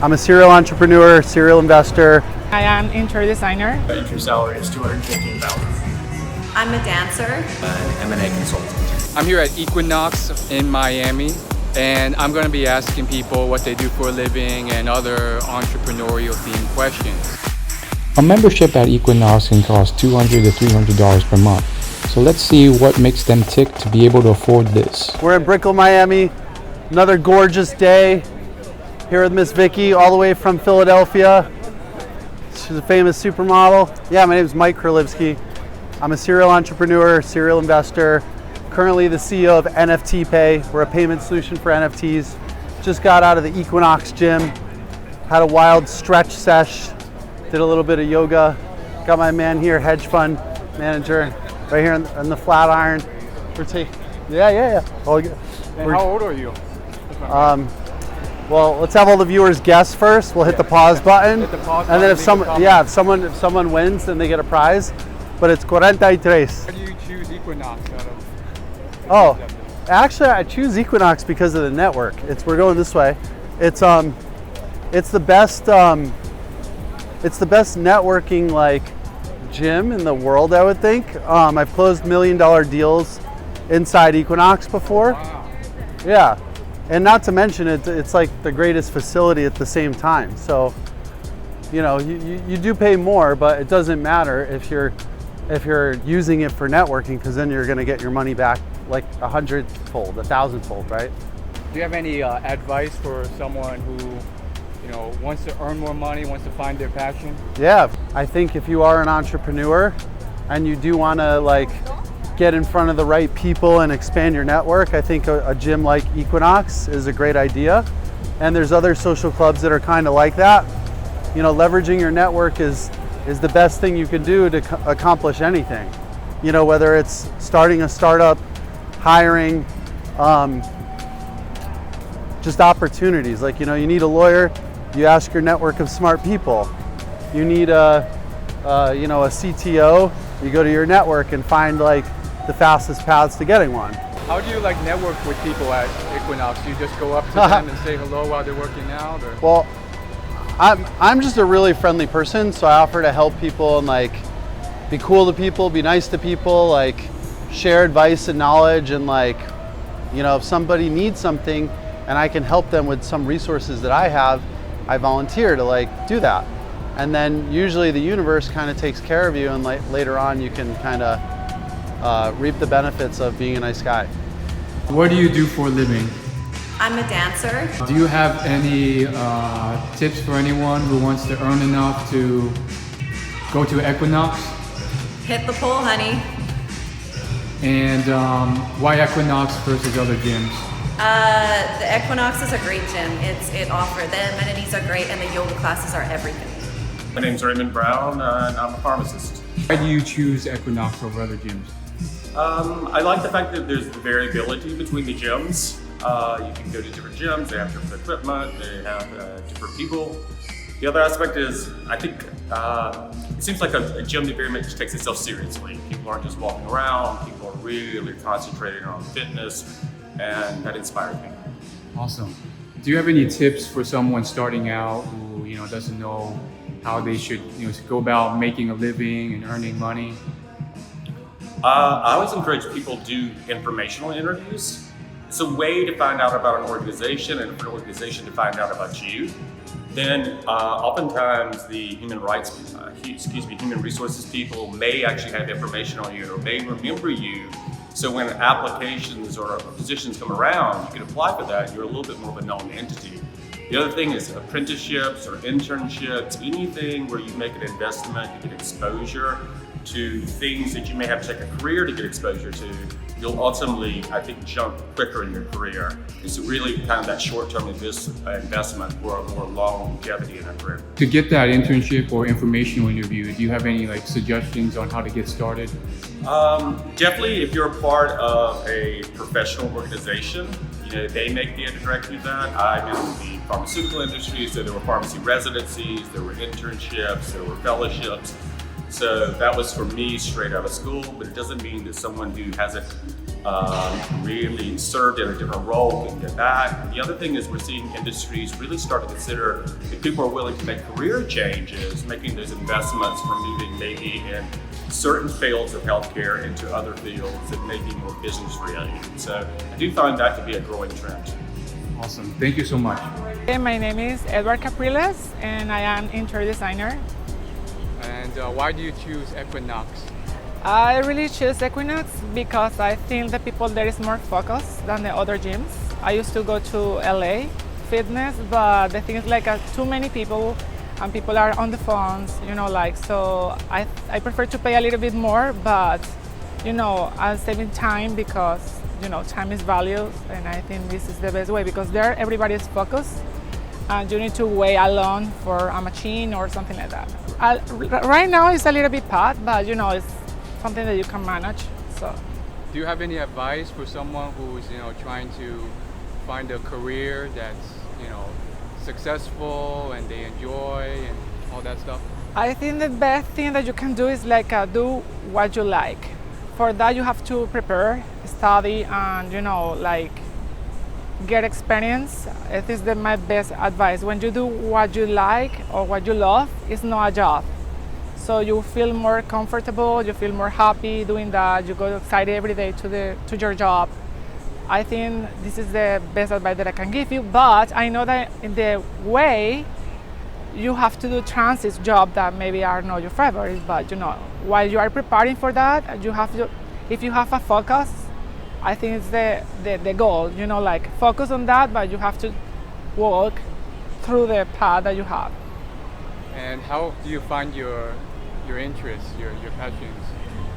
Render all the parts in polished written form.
I'm a serial entrepreneur, serial investor. I am interior designer. The entry salary is $215,000. I'm a dancer. An M&A consultant. I'm here at Equinox in Miami, and I'm going to be asking people what they do for a living and other entrepreneurial themed questions. A membership at Equinox can cost $200 to $300 per month. So let's see what makes them tick to be able to afford this. We're in Brickell, Miami. Another gorgeous day here with Miss Vicky, all the way from Philadelphia. She's a famous supermodel. Yeah, my name is Mike Krolewski. I'm a serial entrepreneur, serial investor, currently the CEO of NFT Pay. We're a payment solution for NFTs. Just got out of the Equinox gym, had a wild stretch sesh, did a little bit of yoga. Got my man here, hedge fund manager, right here in the Flatiron. We're taking, yeah. Oh, How old are you? Well, let's have all the viewers guess first. We'll hit the pause button. Hit the pause and then button, if someone wins, then they get a prize. But it's 43. Why do you choose Equinox out of? Oh, actually, I choose Equinox because of the network. We're going this way. It's the best networking like gym in the world, I would think. I've closed $1 million deals inside Equinox before. Wow. Yeah. And not to mention it's like the greatest facility at the same time. So, you know, you do pay more, but it doesn't matter if you're using it for networking, because then you're going to get your money back like 100-fold, 1,000-fold, right? Do you have any advice for someone who, wants to earn more money, wants to find their passion? Yeah, I think if you are an entrepreneur and you do want to like get in front of the right people and expand your network, I think a gym like Equinox is a great idea. And there's other social clubs that are kind of like that. You know, leveraging your network is the best thing you can do to accomplish anything. You know, whether it's starting a startup, hiring, just opportunities. Like, you know, you need a lawyer, you ask your network of smart people. You need a CTO, you go to your network and find like the fastest paths to getting one. How do you network with people at Equinox? Do you just go up to them and say hello while they're working out? Or? Well, I'm just a really friendly person, so I offer to help people and like be cool to people, be nice to people, like share advice and knowledge, and like, you know, if somebody needs something and I can help them with some resources that I have, I volunteer to like do that. And then usually the universe kind of takes care of you, and later on you can kind of reap the benefits of being a nice guy. What do you do for a living? I'm a dancer. Do you have any tips for anyone who wants to earn enough to go to Equinox? Hit the pole, honey. And why Equinox versus other gyms? The Equinox is a great gym. The amenities are great, and the yoga classes are everything. My name's Raymond Brown, and I'm a pharmacist. Why do you choose Equinox over other gyms? I like the fact that there's variability between the gyms. You can go to different gyms, they have different equipment, they have different people. The other aspect is, I think it seems like a gym that very much takes itself seriously. People aren't just walking around, people are really concentrating on fitness, and that inspires me. Awesome. Do you have any tips for someone starting out who doesn't know how they should go about making a living and earning money? I always encourage people to do informational interviews. It's a way to find out about an organization, and for an organization to find out about you. Then oftentimes the human resources people may actually have information on you or may remember you. So when applications or positions come around, you can apply for that. You're a little bit more of a known entity. The other thing is apprenticeships or internships, anything where you make an investment, you get exposure to things that you may have to take a career to get exposure to. You'll ultimately, I think, jump quicker in your career. It's really kind of that short-term investment for a more longevity in a career. To get that internship or informational interview, do you have any suggestions on how to get started? Definitely, if you're a part of a professional organization, they may be able to direct you that. I'm in the pharmaceutical industry, so there were pharmacy residencies, there were internships, there were fellowships. So that was for me straight out of school, but it doesn't mean that someone who hasn't really served in a different role can get that. The other thing is we're seeing industries really start to consider if people are willing to make career changes, making those investments from moving maybe in certain fields of healthcare into other fields that may be more business related. So I do find that to be a growing trend. Awesome. Thank you so much. Okay, my name is Edward Capriles and I am interior designer. And why do you choose Equinox? I really choose Equinox because I think the people there is more focused than the other gyms. I used to go to LA Fitness, but the thing is like too many people and people are on the phones, so I prefer to pay a little bit more, but I'm saving time because time is value, and I think this is the best way because there everybody is focused and you need to wait alone for a machine or something like that. Right now it's a little bit packed, but it's something that you can manage. So, do you have any advice for someone who's trying to find a career that's successful and they enjoy and all that stuff? I think the best thing that you can do is do what you like. For that you have to prepare, study, and get experience. It is my best advice. When you do what you like or what you love, it's not a job. So you feel more comfortable, you feel more happy doing that, you go excited every day to your job. I think this is the best advice that I can give you, but I know that in the way you have to do transit job that maybe are not your favorite, but while you are preparing for that, you have to, if you have a focus, I think it's the goal, focus on that, but you have to walk through the path that you have. And how do you find your interests, your passions?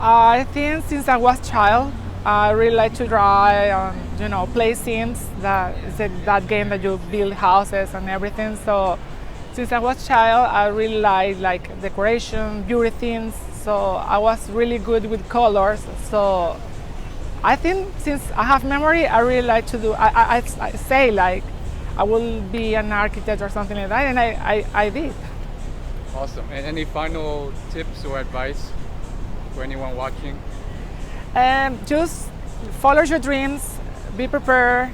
I think since I was a child, I really like to draw, play Sims. That is that game that you build houses and everything. So since I was a child, I really like decoration, beauty things. So I was really good with colors. So I think since I have memory, I really like to do. I say I will be an architect or something like that, and I did. Awesome. And any final tips or advice for anyone watching? Just follow your dreams, be prepared.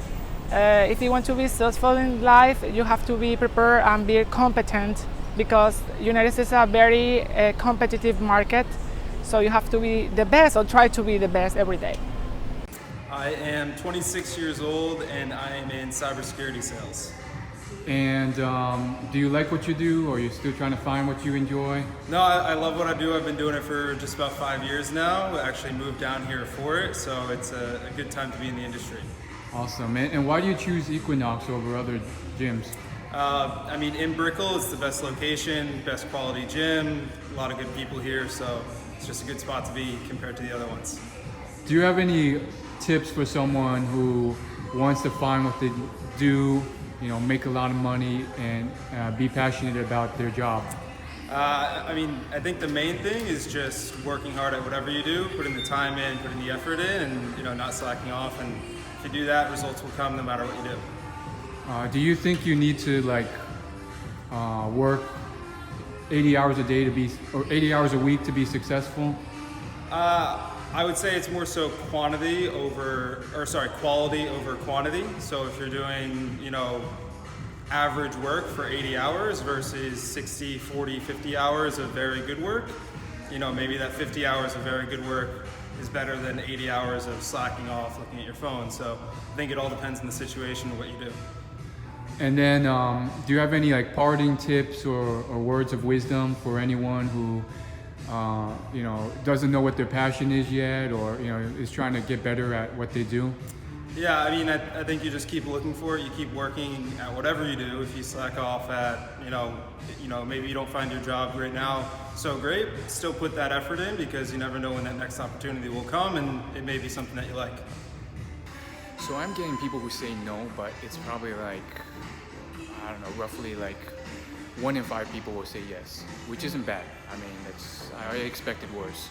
If you want to be successful in life, you have to be prepared and be competent because United States is a very competitive market. So you have to be the best or try to be the best every day. I am 26 years old and I am in cybersecurity sales. And do you like what you do, or are you still trying to find what you enjoy? No, I love what I do. I've been doing it for just about 5 years now. I actually moved down here for it, so it's a good time to be in the industry. Awesome. And why do you choose Equinox over other gyms? In Brickell, it's the best location, best quality gym, a lot of good people here, so it's just a good spot to be compared to the other ones. Do you have any tips for someone who wants to find what they do, make a lot of money and be passionate about their job? I think the main thing is just working hard at whatever you do, putting the time in, putting the effort in, and not slacking off. And if you do that, results will come no matter what you do. Do you think you need to work 80 hours a day or 80 hours a week to be successful? I would say it's more so quality over quantity. So if you're doing, average work for 80 hours versus 60, 40, 50 hours of very good work, maybe that 50 hours of very good work is better than 80 hours of slacking off, looking at your phone. So I think it all depends on the situation and what you do. And then, do you have any parting tips or words of wisdom for anyone who doesn't know what their passion is yet, or is trying to get better at what they do? Yeah, I think you just keep looking for it. You keep working at whatever you do. If you slack off at, maybe you don't find your job right now so great, still put that effort in because you never know when that next opportunity will come, and it may be something that you like. So I'm getting people who say no, but it's probably roughly 1 in 5 people will say yes, which isn't bad. I expected worse.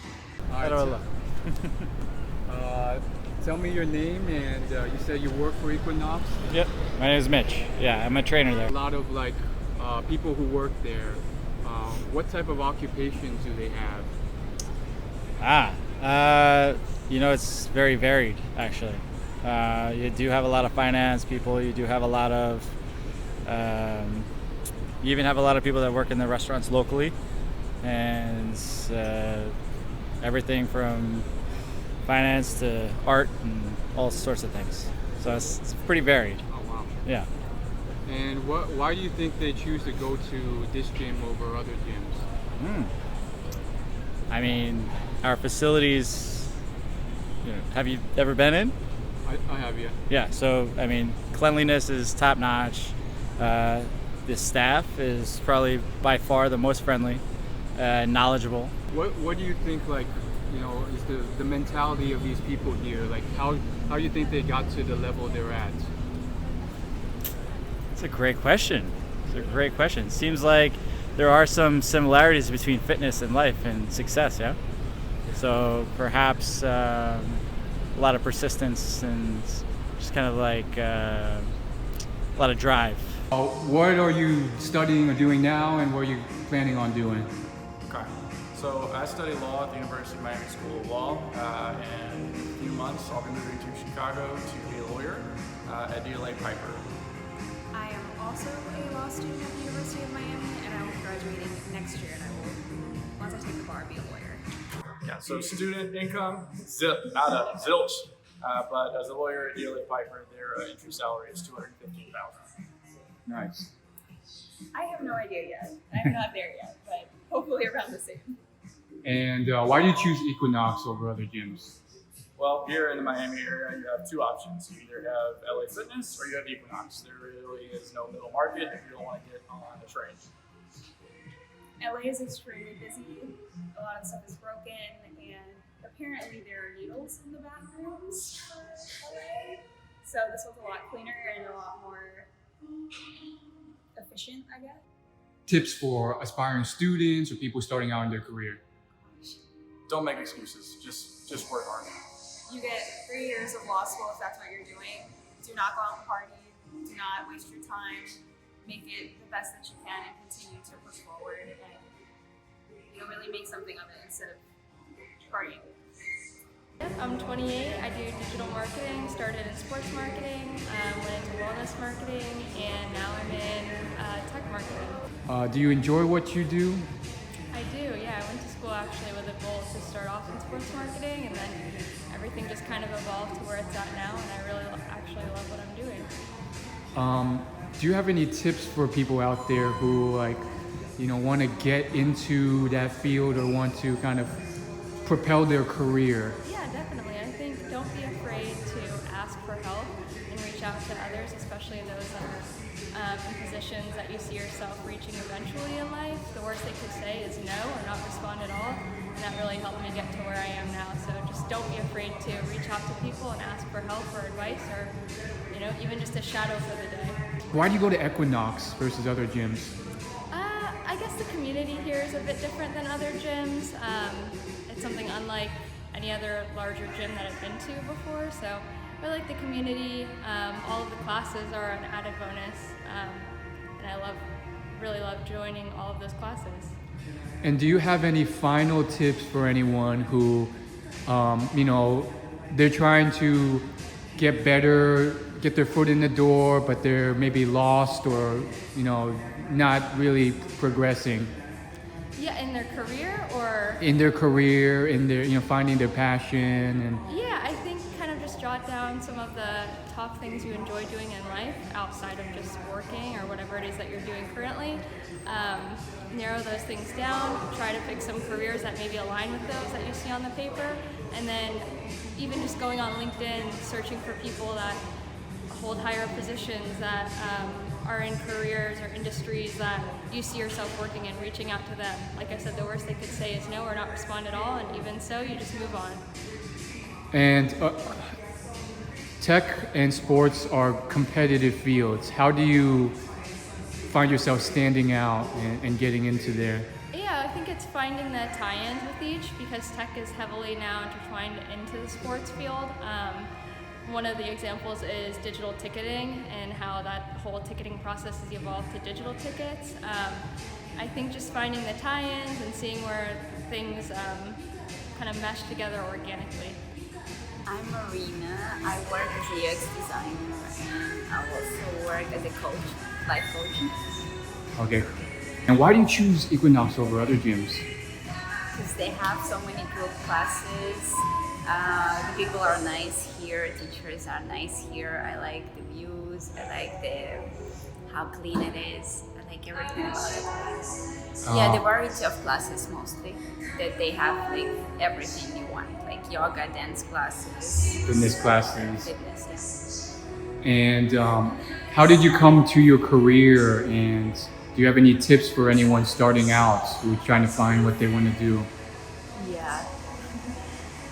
Tell me your name, and you said you work for Equinox? Yep, my name is Mitch. Yeah, I'm a trainer there. A lot of people who work there, what type of occupations do they have? It's very varied, actually. You do have a lot of finance people. You do have a lot of, you even have a lot of people that work in the restaurants locally, and everything from finance to art and all sorts of things. So it's pretty varied. Oh wow. Yeah. And why do you think they choose to go to this gym over other gyms? I mean, our facilities, have you ever been in? I have, yeah. Yeah, so, I mean, cleanliness is top notch. The staff is probably by far the most friendly, knowledgeable. What do you think, is the mentality of these people here? Like, how do you think they got to the level they're at? It's a great question. Seems like there are some similarities between fitness and life and success, yeah? So perhaps a lot of persistence and just kind of like a lot of drive. What are you studying or doing now, and what are you planning on doing? Okay, so I study law at the University of Miami School of Law, and in a few months I'll be moving to Chicago to be a lawyer at DLA Piper. I am also a law student at the University of Miami, and I will be graduating next year, and I will, once I take the bar, be a lawyer. Yeah, so student income, not zilch, but as a lawyer at DLA Piper, their entry salary is $215,000. Nice. I have no idea yet. I'm not there yet, but hopefully around the same. And why do you choose Equinox over other gyms? Well, here in the Miami area, you have two options. You either have LA Fitness or you have Equinox. There really is no middle market if you don't want to get on a train. LA is extremely busy. A lot of stuff is broken, and apparently there are needles in the bathrooms for LA. So this was a lot cleaner and a lot more efficient, I guess. Tips for aspiring students or people starting out in their career? Don't make excuses. Just work hard. You get 3 years of law school if that's what you're doing. Do not go out and party. Do not waste your time. Make it the best that you can and continue to push forward and really make something of it instead of partying. I'm 28. I do digital marketing, started in sports marketing, went into wellness marketing, and now I'm in tech marketing. Do you enjoy what you do? I do, yeah. I went to school actually with a goal to start off in sports marketing, and then everything just kind of evolved to where it's at now, and I really actually love what I'm doing. Do you have any tips for people out there who want to get into that field or want to kind of propel their career? Yeah, definitely. I think don't be afraid to ask for help and reach out to others, especially those that are in positions that you see yourself reaching eventually in life. The worst they could say is no or not respond at all, and that really helped me get to where I am now. So just don't be afraid to reach out to people and ask for help or advice, or even just a shadow for the day. Why do you go to Equinox versus other gyms? I guess the community here is a bit different than other gyms. It's something unlike any other larger gym that I've been to before, so I like the community. All of the classes are an added bonus, and I really love joining all of those classes. And do you have any final tips for anyone who, they're trying to get better, get their foot in the door, but they're maybe lost or, not really progressing? Yeah, in their career or? In their career, in their, finding their passion and. Yeah, I think kind of just jot down some of the top things you enjoy doing in life outside of just working or whatever it is that you're doing currently. Narrow those things down, try to pick some careers that maybe align with those that you see on the paper, and then even just going on LinkedIn, searching for people that hold higher positions that are in careers or industries that you see yourself working in, reaching out to them. Like I said, the worst they could say is no or not respond at all, and even so, you just move on. And tech and sports are competitive fields. How do you find yourself standing out and getting into there? Yeah, I think it's finding the tie-ins with each, because tech is heavily now intertwined into the sports field. One of the examples is digital ticketing and how that whole ticketing process has evolved to digital tickets. I think just finding the tie-ins and seeing where things kind of mesh together organically? I'm Marina. I work as a UX designer and I also work as a coach, life coach. Okay. And why do you choose Equinox over other gyms? Because they have so many group classes. The people are nice here, teachers are nice here. I like the views, I like how clean it is. I like everything about it. Yeah, the variety of classes mostly. That they have like everything you want, like yoga, dance classes. Fitness classes. Fitness, And how did you come to your career, and do you have any tips for anyone starting out who's trying to find what they want to do? yeah.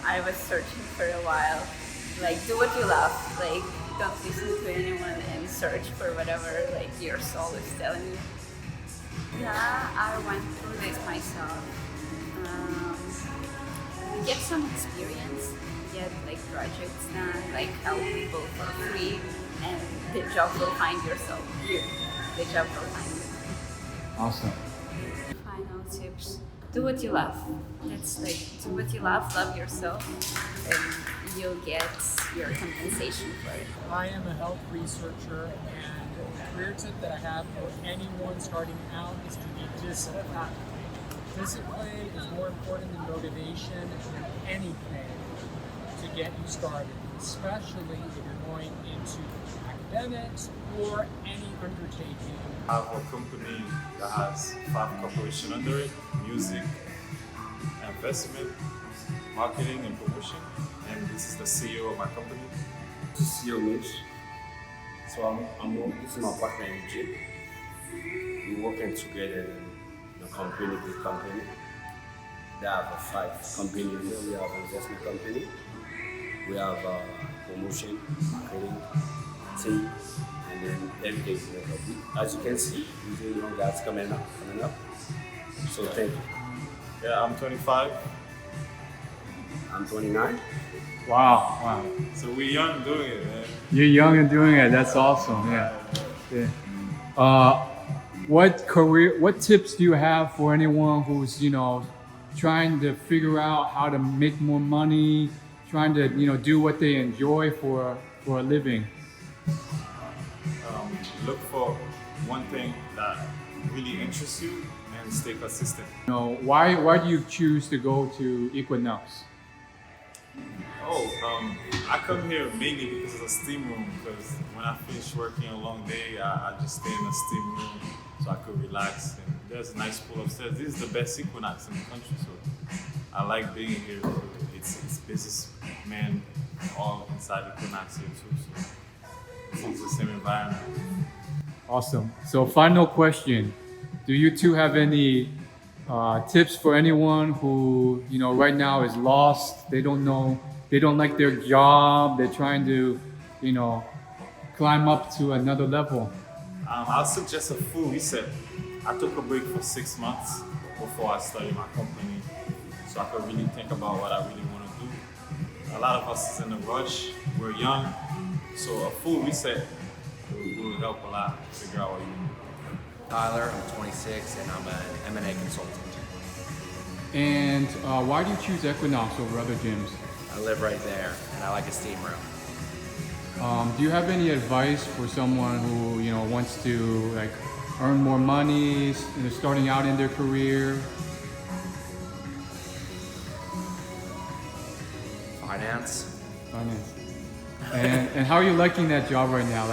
I was searching for a while. Like, do what you love. Like, don't listen to anyone and search for whatever like your soul is telling you. Yeah, I went through this myself. Get some experience, get like projects done, like help people for free, and the job will find yourself. The job will find you. Awesome. Final tips: do what you love. That's like do what you love yourself, and you'll get your compensation for it. I am a health researcher, and the career tip that I have for anyone starting out is to be disciplined. Discipline is more important than motivation and anything to get you started, especially if you're going into academics or any undertaking. I have a company that has 5 corporations under it: music, investment, marketing, and promotion. And this is the CEO of my company. This is CEO Mitch. So this is my partner in Jim. We're working together in the company, big company. They have 5 companies here. We have an investment company. We have a promotion, marketing, team, and then everything. As you can see, we're doing young guys coming up. So thank you. Yeah, I'm 25. I'm 29. Wow. So we're young doing it, man. You're young and doing it. That's awesome. Yeah. What tips do you have for anyone who's, trying to figure out how to make more money, trying to, do what they enjoy for a living? Look for one thing that really interests you and stay consistent. Why do you choose to go to Equinox? I come here mainly because of the steam room, because when I finish working a long day, I just stay in the steam room so I could relax. And there's a nice pool upstairs. This is the best Equinox in the country, so I like being here. It's businessmen all inside Equinox here too, so it's the same environment. Awesome. So final question, do you two have any tips for anyone who, right now is lost, they don't like their job, they're trying to, climb up to another level? I'll suggest a full reset. I took a break for 6 months before I started my company, so I could really think about what I really want to do. A lot of us is in a rush, we're young, so a full reset will help a lot figure out what you want to do. Tyler, I'm 26 and I'm an M&A consultant. And why do you choose Equinox over other gyms? I live right there and I like a steam room. Do you have any advice for someone who wants to earn more money, starting out in their career? Finance. And how are you liking that job right now?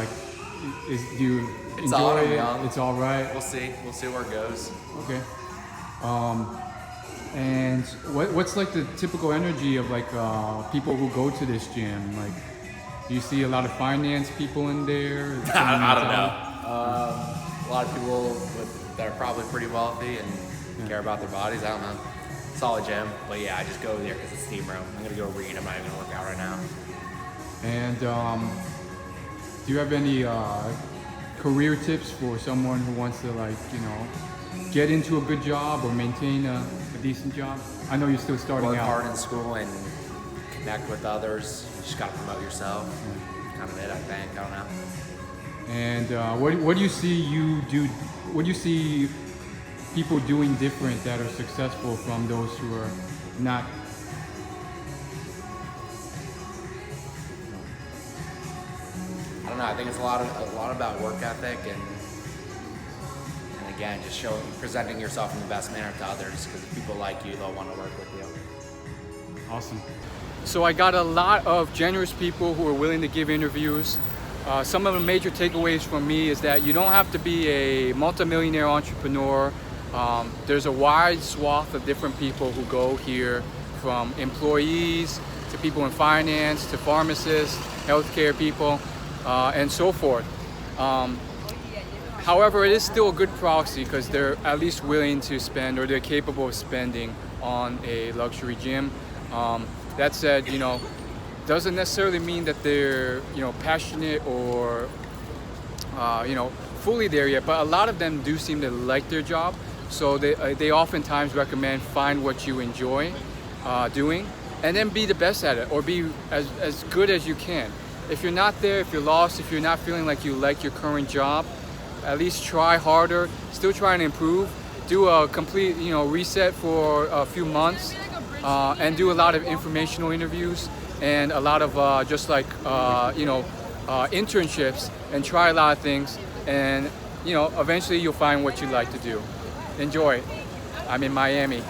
Do you enjoy it? Young. It's all right. We'll see where it goes. Okay. And what's the typical energy of people who go to this gym? Do you see a lot of finance people in there? I don't know. A lot of people that are probably pretty wealthy and care about their bodies. I don't know. Solid gym, but yeah, I just go there because it's steam room. I'm gonna go read. I'm not even gonna work out right now. And do you have any career tips for someone who wants to get into a good job or maintain a decent job? I know you're still starting out. Work hard in school and connect with others. You just gotta promote yourself. Kind of it, I think. I don't know. And what do you see you do? What do you see people doing different that are successful from those who are not know. I think it's a lot about work ethic and again, just presenting yourself in the best manner to others. Because if people like you, they'll want to work with you. Awesome. So I got a lot of generous people who are willing to give interviews. Some of the major takeaways from me is that you don't have to be a multimillionaire entrepreneur. There's a wide swath of different people who go here, from employees to people in finance to pharmacists, healthcare people, and so forth. However, it is still a good proxy because they're at least willing to spend, or they're capable of spending on a luxury gym. That said, doesn't necessarily mean that they're, passionate or, fully there yet, but a lot of them do seem to like their job. So they oftentimes recommend find what you enjoy doing and then be the best at it, or be as good as you can. If you're not there, if you're lost, if you're not feeling like you like your current job, at least try harder, still try and improve, do a complete, reset for a few months, and do a lot of informational interviews and a lot of internships, and try a lot of things, and eventually you'll find what you like to do. Enjoy. I'm in Miami.